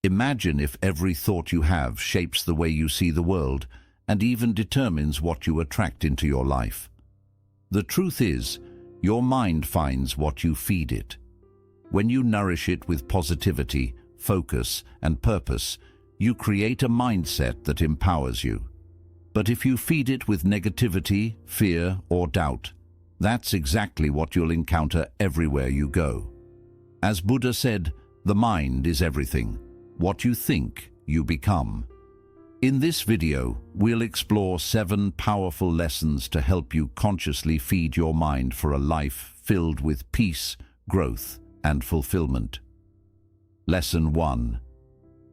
Imagine if every thought you have shapes the way you see the world and even determines what you attract into your life. The truth is, your mind finds what you feed it. When you nourish it with positivity, focus, and purpose, you create a mindset that empowers you. But if you feed it with negativity, fear, or doubt, that's exactly what you'll encounter everywhere you go. As Buddha said, the mind is everything. What you think, you become. In this video, we'll explore 7 powerful lessons to help you consciously feed your mind for a life filled with peace, growth, and fulfillment. Lesson 1.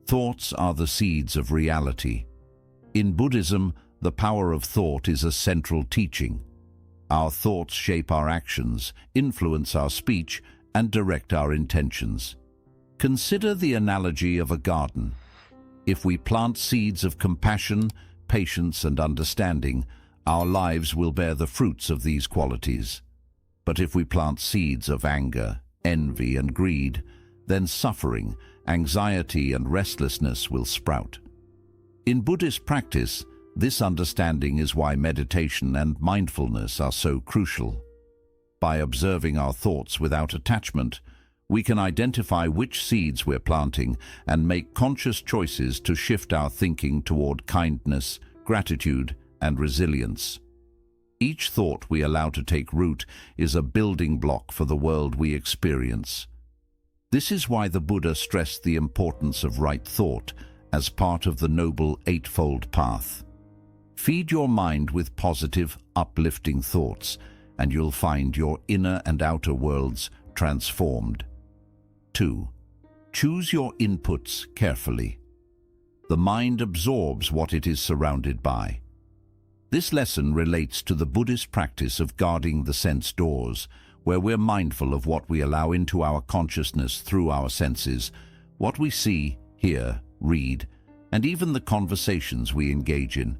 Thoughts are the seeds of reality. In Buddhism, the power of thought is a central teaching. Our thoughts shape our actions, influence our speech, and direct our intentions. Consider the analogy of a garden. If we plant seeds of compassion, patience, and understanding, our lives will bear the fruits of these qualities. But if we plant seeds of anger, envy, and greed, then suffering, anxiety, and restlessness will sprout. In Buddhist practice, this understanding is why meditation and mindfulness are so crucial. By observing our thoughts without attachment, we can identify which seeds we're planting and make conscious choices to shift our thinking toward kindness, gratitude, and resilience. Each thought we allow to take root is a building block for the world we experience. This is why the Buddha stressed the importance of right thought as part of the Noble Eightfold Path. Feed your mind with positive, uplifting thoughts, and you'll find your inner and outer worlds transformed. 2. Choose your inputs carefully. The mind absorbs what it is surrounded by. This lesson relates to the Buddhist practice of guarding the sense doors, where we're mindful of what we allow into our consciousness through our senses, what we see, hear, read, and even the conversations we engage in.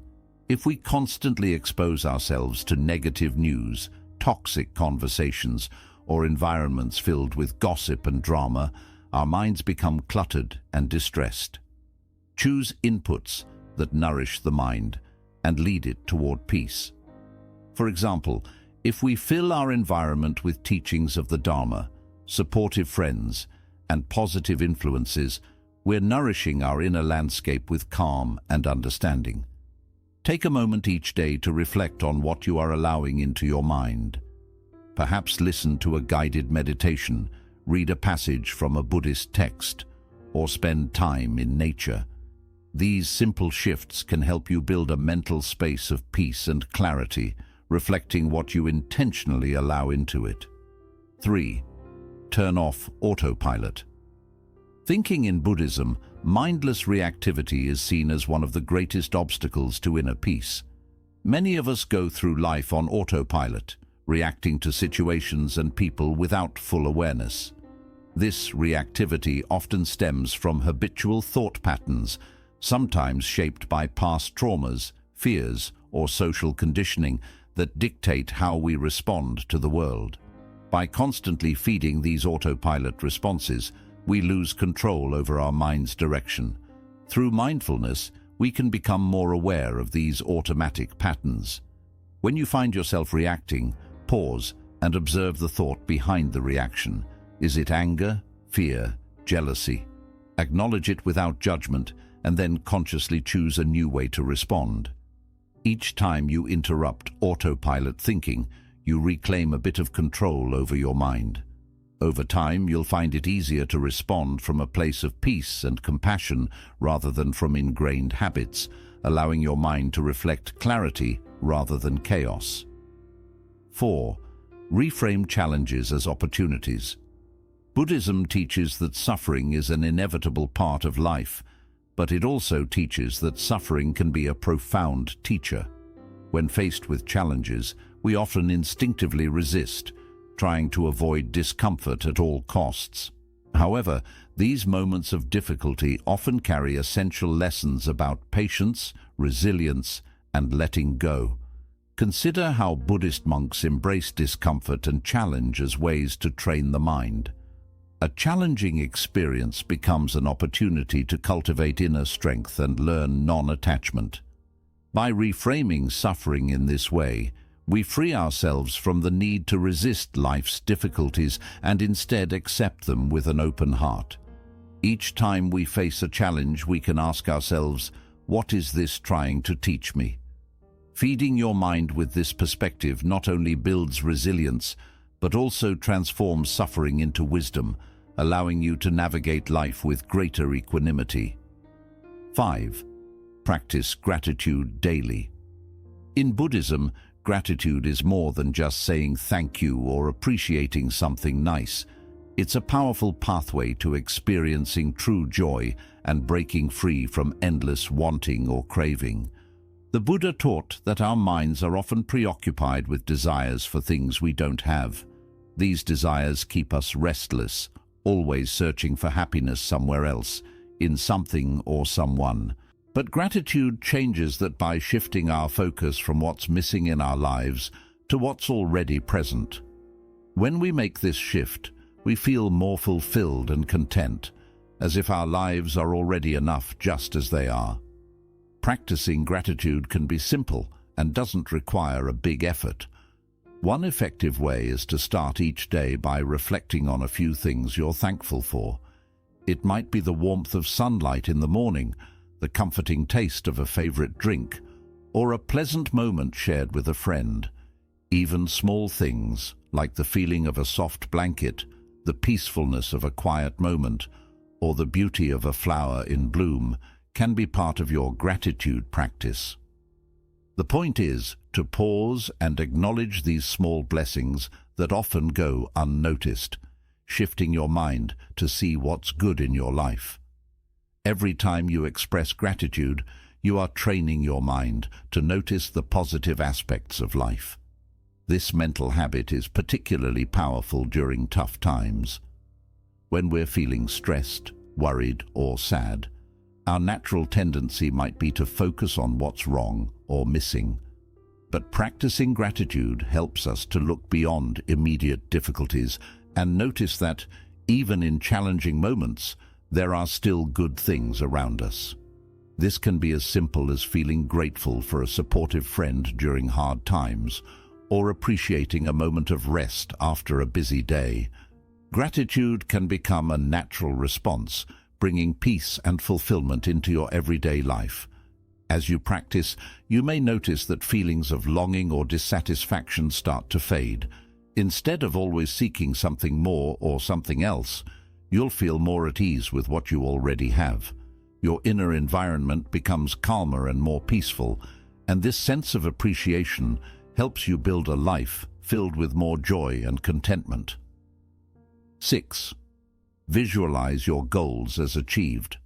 If we constantly expose ourselves to negative news, toxic conversations, or environments filled with gossip and drama, our minds become cluttered and distressed. Choose inputs that nourish the mind and lead it toward peace. For example, if we fill our environment with teachings of the Dharma, supportive friends, and positive influences, we're nourishing our inner landscape with calm and understanding. Take a moment each day to reflect on what you are allowing into your mind. Perhaps listen to a guided meditation, read a passage from a Buddhist text, or spend time in nature. These simple shifts can help you build a mental space of peace and clarity, reflecting what you intentionally allow into it. 3. Turn off autopilot. Thinking in Buddhism, mindless reactivity is seen as one of the greatest obstacles to inner peace. Many of us go through life on autopilot, reacting to situations and people without full awareness. This reactivity often stems from habitual thought patterns, sometimes shaped by past traumas, fears, or social conditioning that dictate how we respond to the world. By constantly feeding these autopilot responses, we lose control over our mind's direction. Through mindfulness, we can become more aware of these automatic patterns. When you find yourself reacting, pause and observe the thought behind the reaction. Is it anger, fear, jealousy? Acknowledge it without judgment and then consciously choose a new way to respond. Each time you interrupt autopilot thinking, you reclaim a bit of control over your mind. Over time, you'll find it easier to respond from a place of peace and compassion rather than from ingrained habits, allowing your mind to reflect clarity rather than chaos. 4. Reframe challenges as opportunities. Buddhism teaches that suffering is an inevitable part of life, but it also teaches that suffering can be a profound teacher. When faced with challenges, we often instinctively resist, trying to avoid discomfort at all costs. However, these moments of difficulty often carry essential lessons about patience, resilience, and letting go. Consider how Buddhist monks embrace discomfort and challenge as ways to train the mind. A challenging experience becomes an opportunity to cultivate inner strength and learn non-attachment. By reframing suffering in this way, we free ourselves from the need to resist life's difficulties and instead accept them with an open heart. Each time we face a challenge, we can ask ourselves, what is this trying to teach me? Feeding your mind with this perspective not only builds resilience, but also transforms suffering into wisdom, allowing you to navigate life with greater equanimity. 5. Practice gratitude daily. In Buddhism, gratitude is more than just saying thank you or appreciating something nice. It's a powerful pathway to experiencing true joy and breaking free from endless wanting or craving. The Buddha taught that our minds are often preoccupied with desires for things we don't have. These desires keep us restless, always searching for happiness somewhere else, in something or someone. But gratitude changes that by shifting our focus from what's missing in our lives to what's already present. When we make this shift, we feel more fulfilled and content, as if our lives are already enough just as they are. Practicing gratitude can be simple and doesn't require a big effort. One effective way is to start each day by reflecting on a few things you're thankful for. It might be the warmth of sunlight in the morning, the comforting taste of a favorite drink, or a pleasant moment shared with a friend. Even small things, like the feeling of a soft blanket, the peacefulness of a quiet moment, or the beauty of a flower in bloom, can be part of your gratitude practice. The point is to pause and acknowledge these small blessings that often go unnoticed, shifting your mind to see what's good in your life. Every time you express gratitude, you are training your mind to notice the positive aspects of life. This mental habit is particularly powerful during tough times. When we're feeling stressed, worried, or sad, our natural tendency might be to focus on what's wrong or missing. But practicing gratitude helps us to look beyond immediate difficulties and notice that, even in challenging moments, there are still good things around us. This can be as simple as feeling grateful for a supportive friend during hard times, or appreciating a moment of rest after a busy day. Gratitude can become a natural response, bringing peace and fulfillment into your everyday life. As you practice, you may notice that feelings of longing or dissatisfaction start to fade. Instead of always seeking something more or something else, you'll feel more at ease with what you already have. Your inner environment becomes calmer and more peaceful, and this sense of appreciation helps you build a life filled with more joy and contentment. 6. Visualize your goals as achieved.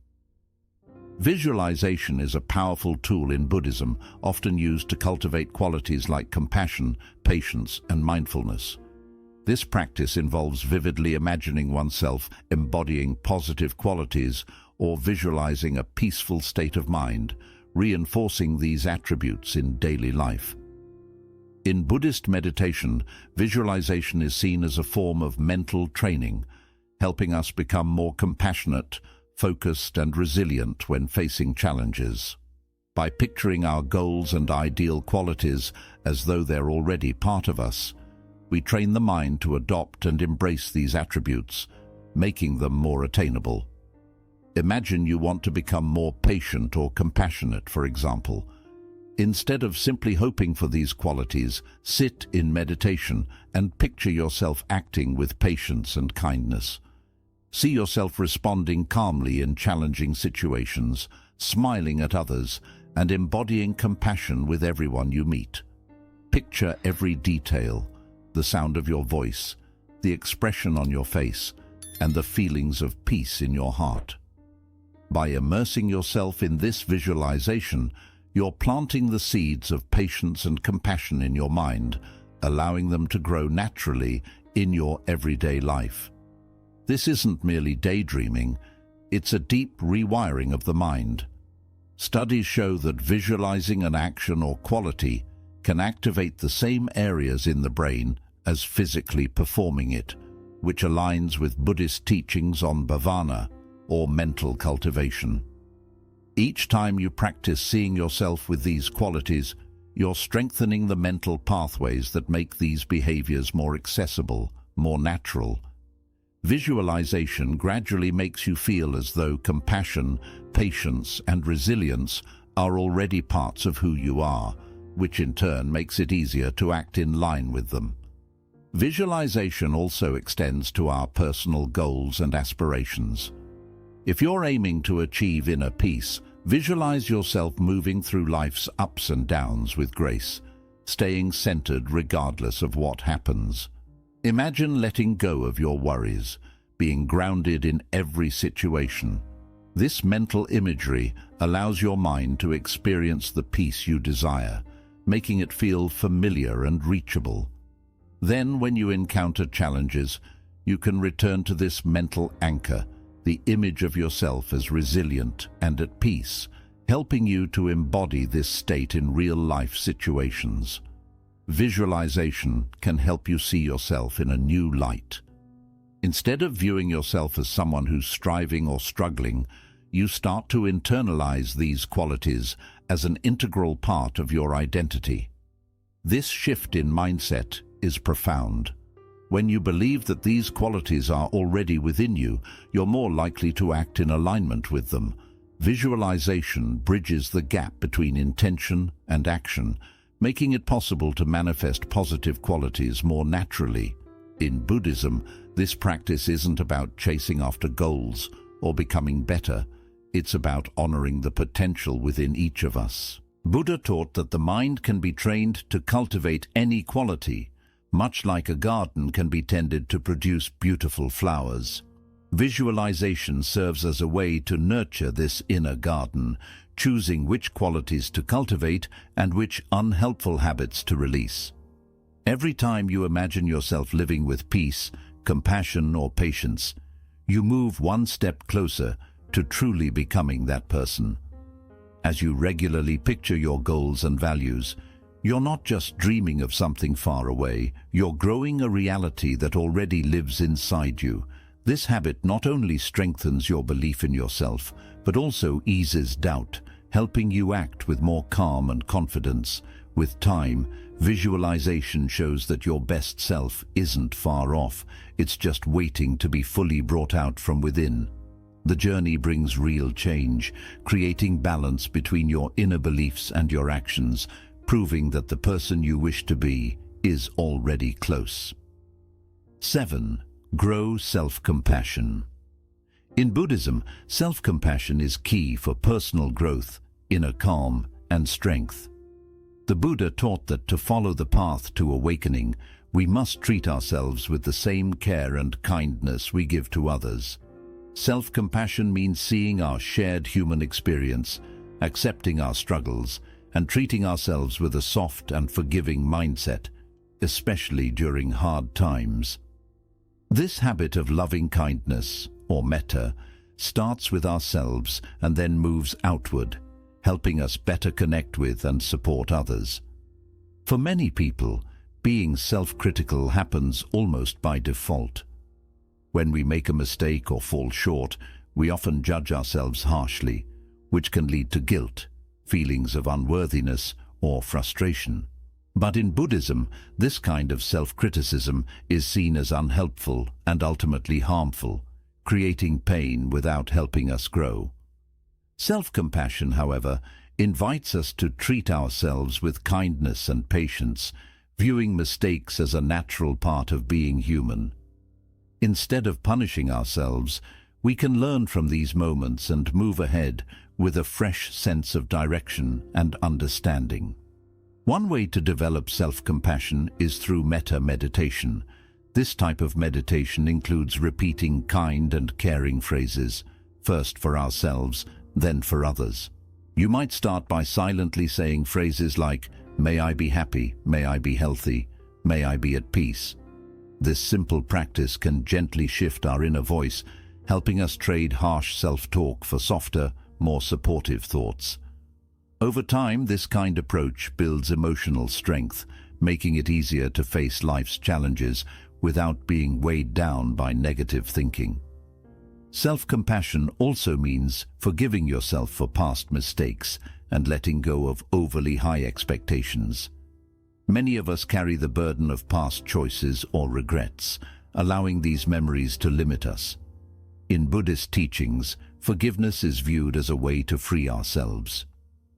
Visualization is a powerful tool in Buddhism, often used to cultivate qualities like compassion, patience, and mindfulness. This practice involves vividly imagining oneself embodying positive qualities or visualizing a peaceful state of mind, reinforcing these attributes in daily life. In Buddhist meditation, visualization is seen as a form of mental training, helping us become more compassionate, focused, and resilient when facing challenges. By picturing our goals and ideal qualities as though they're already part of us, we train the mind to adopt and embrace these attributes, making them more attainable. Imagine you want to become more patient or compassionate, for example. Instead of simply hoping for these qualities, sit in meditation and picture yourself acting with patience and kindness. See yourself responding calmly in challenging situations, smiling at others, and embodying compassion with everyone you meet. Picture every detail, the sound of your voice, the expression on your face, and the feelings of peace in your heart. By immersing yourself in this visualization, you're planting the seeds of patience and compassion in your mind, allowing them to grow naturally in your everyday life. This isn't merely daydreaming, it's a deep rewiring of the mind. Studies show that visualizing an action or quality can activate the same areas in the brain as physically performing it, which aligns with Buddhist teachings on bhavana, or mental cultivation. Each time you practice seeing yourself with these qualities, you're strengthening the mental pathways that make these behaviors more accessible, more natural. Visualization gradually makes you feel as though compassion, patience, and resilience are already parts of who you are, which in turn makes it easier to act in line with them. Visualization also extends to our personal goals and aspirations. If you're aiming to achieve inner peace, visualize yourself moving through life's ups and downs with grace, staying centered regardless of what happens. Imagine letting go of your worries, being grounded in every situation. This mental imagery allows your mind to experience the peace you desire, making it feel familiar and reachable. Then, when you encounter challenges, you can return to this mental anchor, the image of yourself as resilient and at peace, helping you to embody this state in real-life situations. Visualization can help you see yourself in a new light. Instead of viewing yourself as someone who's striving or struggling, you start to internalize these qualities as an integral part of your identity. This shift in mindset is profound. When you believe that these qualities are already within you, you're more likely to act in alignment with them. Visualization bridges the gap between intention and action, making it possible to manifest positive qualities more naturally. In Buddhism, this practice isn't about chasing after goals or becoming better. It's about honoring the potential within each of us. Buddha taught that the mind can be trained to cultivate any quality, much like a garden can be tended to produce beautiful flowers. Visualization serves as a way to nurture this inner garden, choosing which qualities to cultivate and which unhelpful habits to release. Every time you imagine yourself living with peace, compassion, or patience, you move one step closer to truly becoming that person. As you regularly picture your goals and values, you're not just dreaming of something far away, you're growing a reality that already lives inside you. This habit not only strengthens your belief in yourself, but also eases doubt, helping you act with more calm and confidence. With time, visualization shows that your best self isn't far off, it's just waiting to be fully brought out from within. The journey brings real change, creating balance between your inner beliefs and your actions, proving that the person you wish to be is already close. 7. Grow self-compassion. In Buddhism, self-compassion is key for personal growth, inner calm, and strength. The Buddha taught that to follow the path to awakening, we must treat ourselves with the same care and kindness we give to others. Self-compassion means seeing our shared human experience, accepting our struggles, and treating ourselves with a soft and forgiving mindset, especially during hard times. This habit of loving kindness, or metta, starts with ourselves and then moves outward, helping us better connect with and support others. For many people, being self-critical happens almost by default. When we make a mistake or fall short, we often judge ourselves harshly, which can lead to guilt, feelings of unworthiness, or frustration. But in Buddhism, this kind of self-criticism is seen as unhelpful and ultimately harmful, creating pain without helping us grow. Self-compassion, however, invites us to treat ourselves with kindness and patience, viewing mistakes as a natural part of being human. Instead of punishing ourselves, we can learn from these moments and move ahead with a fresh sense of direction and understanding. One way to develop self-compassion is through metta meditation. This type of meditation includes repeating kind and caring phrases, first for ourselves, then for others. You might start by silently saying phrases like, "May I be happy, may I be healthy, may I be at peace." This simple practice can gently shift our inner voice, helping us trade harsh self-talk for softer, more supportive thoughts. Over time, this kind approach builds emotional strength, making it easier to face life's challenges without being weighed down by negative thinking. Self-compassion also means forgiving yourself for past mistakes and letting go of overly high expectations. Many of us carry the burden of past choices or regrets, allowing these memories to limit us. In Buddhist teachings, forgiveness is viewed as a way to free ourselves.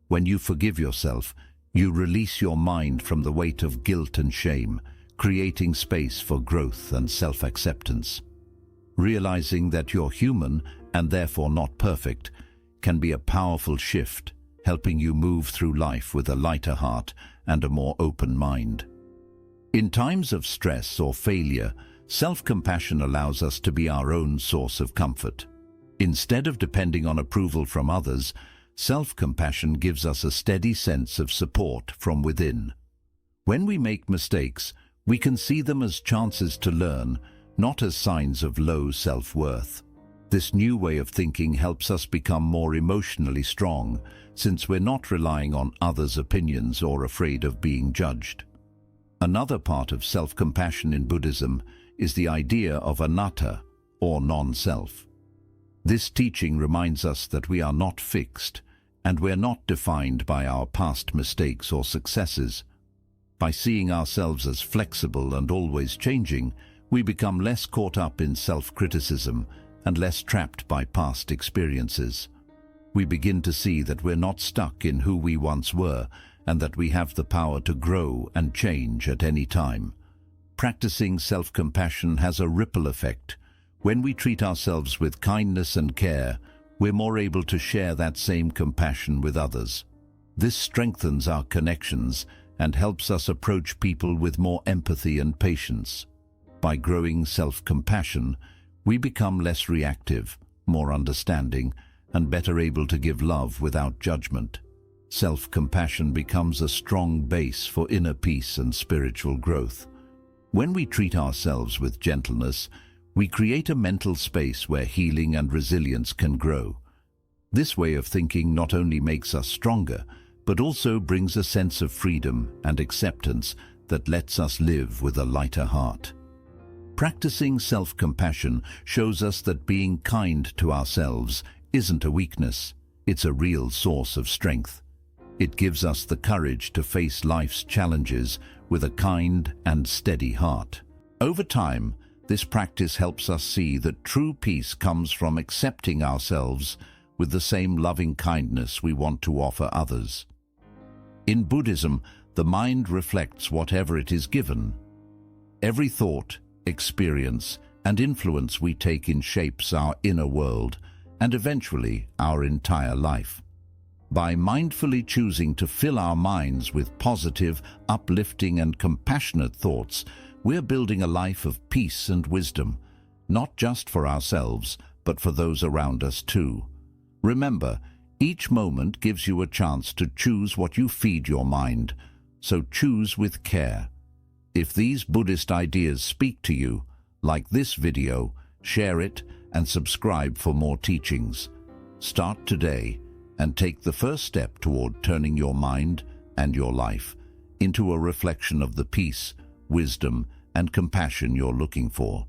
When you forgive yourself, you release your mind from the weight of guilt and shame, creating space for growth and self-acceptance. Realizing that you're human and therefore not perfect can be a powerful shift, helping you move through life with a lighter heart and a more open mind. In times of stress or failure, self-compassion allows us to be our own source of comfort. Instead of depending on approval from others, self-compassion gives us a steady sense of support from within. When we make mistakes, we can see them as chances to learn, not as signs of low self-worth. This new way of thinking helps us become more emotionally strong, since we're not relying on others' opinions or afraid of being judged. Another part of self-compassion in Buddhism is the idea of anatta, or non-self. This teaching reminds us that we are not fixed, and we're not defined by our past mistakes or successes. By seeing ourselves as flexible and always changing, we become less caught up in self-criticism and less trapped by past experiences. We begin to see that we're not stuck in who we once were and that we have the power to grow and change at any time. Practicing self-compassion has a ripple effect. When we treat ourselves with kindness and care, we're more able to share that same compassion with others. This strengthens our connections and helps us approach people with more empathy and patience. By growing self-compassion, we become less reactive, more understanding, and better able to give love without judgment. Self-compassion becomes a strong base for inner peace and spiritual growth. When we treat ourselves with gentleness, we create a mental space where healing and resilience can grow. This way of thinking not only makes us stronger, but also brings a sense of freedom and acceptance that lets us live with a lighter heart. Practicing self-compassion shows us that being kind to ourselves isn't a weakness, it's a real source of strength. It gives us the courage to face life's challenges with a kind and steady heart. Over time, this practice helps us see that true peace comes from accepting ourselves with the same loving kindness we want to offer others. In Buddhism, the mind reflects whatever it is given. Every thought, experience, and influence we take in shapes our inner world and eventually our entire life. By mindfully choosing to fill our minds with positive, uplifting, and compassionate thoughts, we're building a life of peace and wisdom, not just for ourselves, but for those around us too. Remember, each moment gives you a chance to choose what you feed your mind, so choose with care. If these Buddhist ideas speak to you, like this video, share it, and subscribe for more teachings. Start today and take the first step toward turning your mind and your life into a reflection of the peace, wisdom, and compassion you're looking for.